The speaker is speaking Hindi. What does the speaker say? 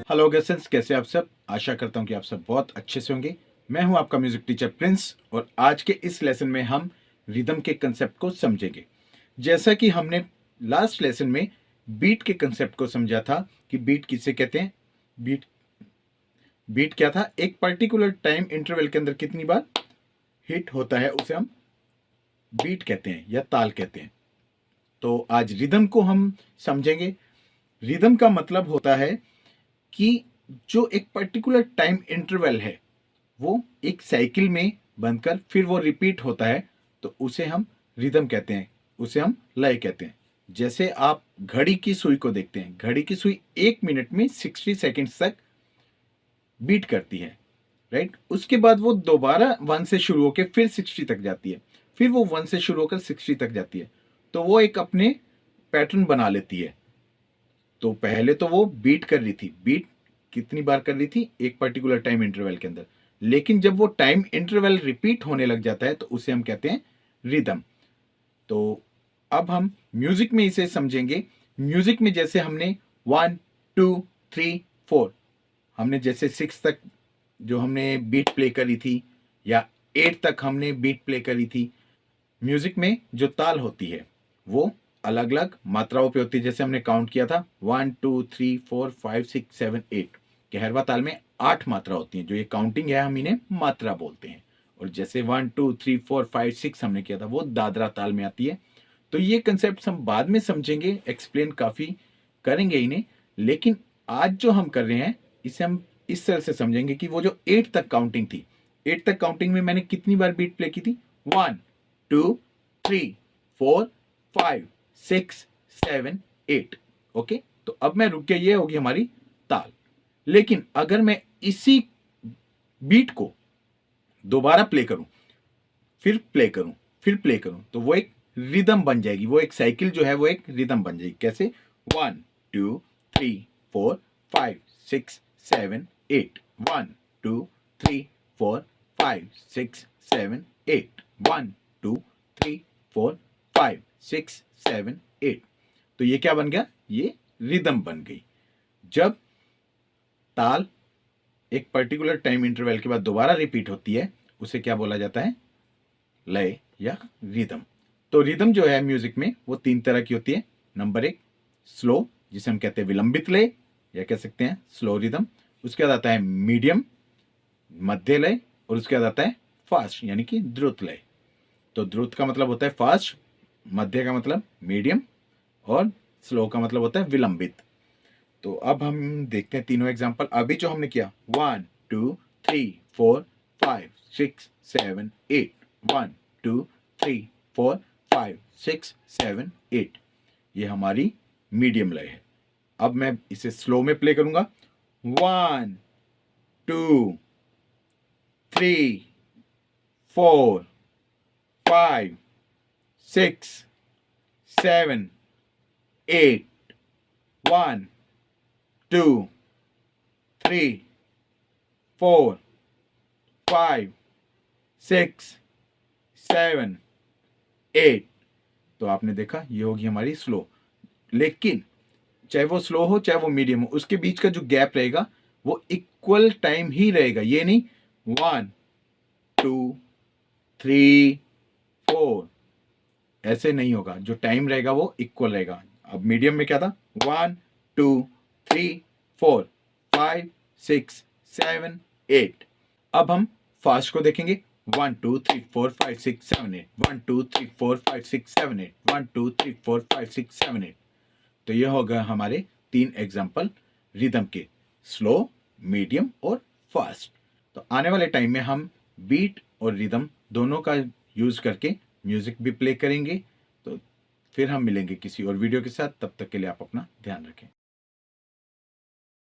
हेलो गेस्टर्स, कैसे आप सब। आशा करता हूँ कि आप सब बहुत अच्छे से होंगे। मैं हूँ आपका म्यूजिक टीचर प्रिंस और आज के इस लेसन में हम रिदम के कंसेप्ट को समझेंगे। जैसा कि हमने लास्ट लेसन में बीट के कंसेप्ट को समझा था कि बीट किसे कहते हैं। बीट बीट क्या था, एक पर्टिकुलर टाइम इंटरवल के अंदर कितनी बार हिट होता है उसे हम बीट कहते हैं या ताल कहते हैं। तो आज रिदम को हम समझेंगे। रिदम का मतलब होता है कि जो एक पर्टिकुलर टाइम इंटरवल है वो एक साइकिल में बनकर फिर वो रिपीट होता है, तो उसे हम रिदम कहते हैं, उसे हम लय कहते हैं। जैसे आप घड़ी की सुई को देखते हैं, घड़ी की सुई 1 मिनट में 60 सेकेंड्स तक बीट करती है, राइट। उसके बाद वो दोबारा 1 से शुरू होकर फिर 60 तक जाती है, फिर वो 1 से शुरू होकर 60 तक जाती है। तो वो एक अपने पैटर्न बना लेती है। तो पहले तो वो बीट कर रही थी, बीट कितनी बार कर रही थी, एक पर्टिकुलर टाइम इंटरवल के अंदर। लेकिन जब वो टाइम इंटरवल रिपीट होने लग जाता है तो उसे हम कहते हैं रिदम। तो अब हम म्यूजिक में इसे समझेंगे। म्यूजिक में जैसे हमने 1 2 3 4, हमने जैसे 6 तक जो हमने बीट प्ले करी थी या 8 तक हमने बीट प्ले करी थी। म्यूजिक में जो ताल होती है वो अलग अलग मात्राओं पे होती है। जैसे हमने काउंट किया था 1 2 3 4 5 6 7 8, कहरवा ताल में 8 मात्रा होती हैं। जो ये काउंटिंग है हम इन्हें मात्रा बोलते हैं। और जैसे 1 2 3 4 5 6 हमने किया था वो दादरा ताल में आती है। तो ये कंसेप्ट हम बाद में समझेंगे, एक्सप्लेन काफी करेंगे इन्हें। लेकिन आज जो हम कर रहे हैं इसे हम इस तरह से समझेंगे कि वो जो 8 तक काउंटिंग थी, 8 तक काउंटिंग में मैंने कितनी बार बीट प्ले की थी, 1 2 3 4 5 6 7 8। ओके, तो अब मैं रुक गया, ये होगी हमारी ताल। लेकिन अगर मैं इसी बीट को दोबारा प्ले करूं, फिर प्ले करूं, फिर प्ले करूं, तो वो एक रिदम बन जाएगी। वो एक साइकिल जो है वो एक रिदम बन जाएगी। कैसे, 1 2 3 4 5 6 7 8, 1 2 3 4 5 6 7 8, 1 2 3 4 5 6 7 8। तो ये क्या बन गया, ये रिदम बन गई। जब ताल एक पर्टिकुलर टाइम इंटरवल के बाद दोबारा रिपीट होती है उसे क्या बोला जाता है, लय या रिदम। तो रिदम जो है म्यूजिक में वो 3 तरह की होती है। नंबर 1 स्लो, जिसे हम कहते हैं विलंबित लय या कह सकते हैं स्लो रिदम। उसके बाद आता है मीडियम, मध्य लय, और उसके बाद आता है फास्ट यानी कि द्रुत लय। तो द्रुत का मतलब होता है फास्ट, मध्य का मतलब मीडियम, और स्लो का मतलब होता है विलंबित। तो अब हम देखते हैं तीनों एग्जांपल। अभी जो हमने किया 1 2 3 4 5 6 7 8, 1 2 3 4 5 6 7 8, ये हमारी मीडियम लय है। अब मैं इसे स्लो में प्ले करूंगा। 1 2 3 4 5 6 7 8, 1 2 3 4 5 6 7 8। तो आपने देखा ये होगी हमारी स्लो। लेकिन चाहे वो स्लो हो चाहे वो मीडियम हो, उसके बीच का जो गैप रहेगा वो इक्वल टाइम ही रहेगा। ये नहीं 1 2 3 4, ऐसे नहीं होगा। जो टाइम रहेगा वो इक्वल रहेगा। अब मीडियम में क्या था, 1 2 3 4 5 6 7 8। अब हम फास्ट को देखेंगे। 1 2 3 4 5 6 7 8, 1 2 3 4 5 6 7 8, 1 2 3 4 5 6 7 8। तो ये होगा हमारे 3 एग्जाम्पल रिदम के, स्लो, मीडियम और फास्ट। तो आने वाले टाइम में हम बीट और रिदम दोनों का यूज करके म्यूजिक भी प्ले करेंगे। तो फिर हम मिलेंगे किसी और वीडियो के साथ, तब तक के लिए आप अपना ध्यान रखें।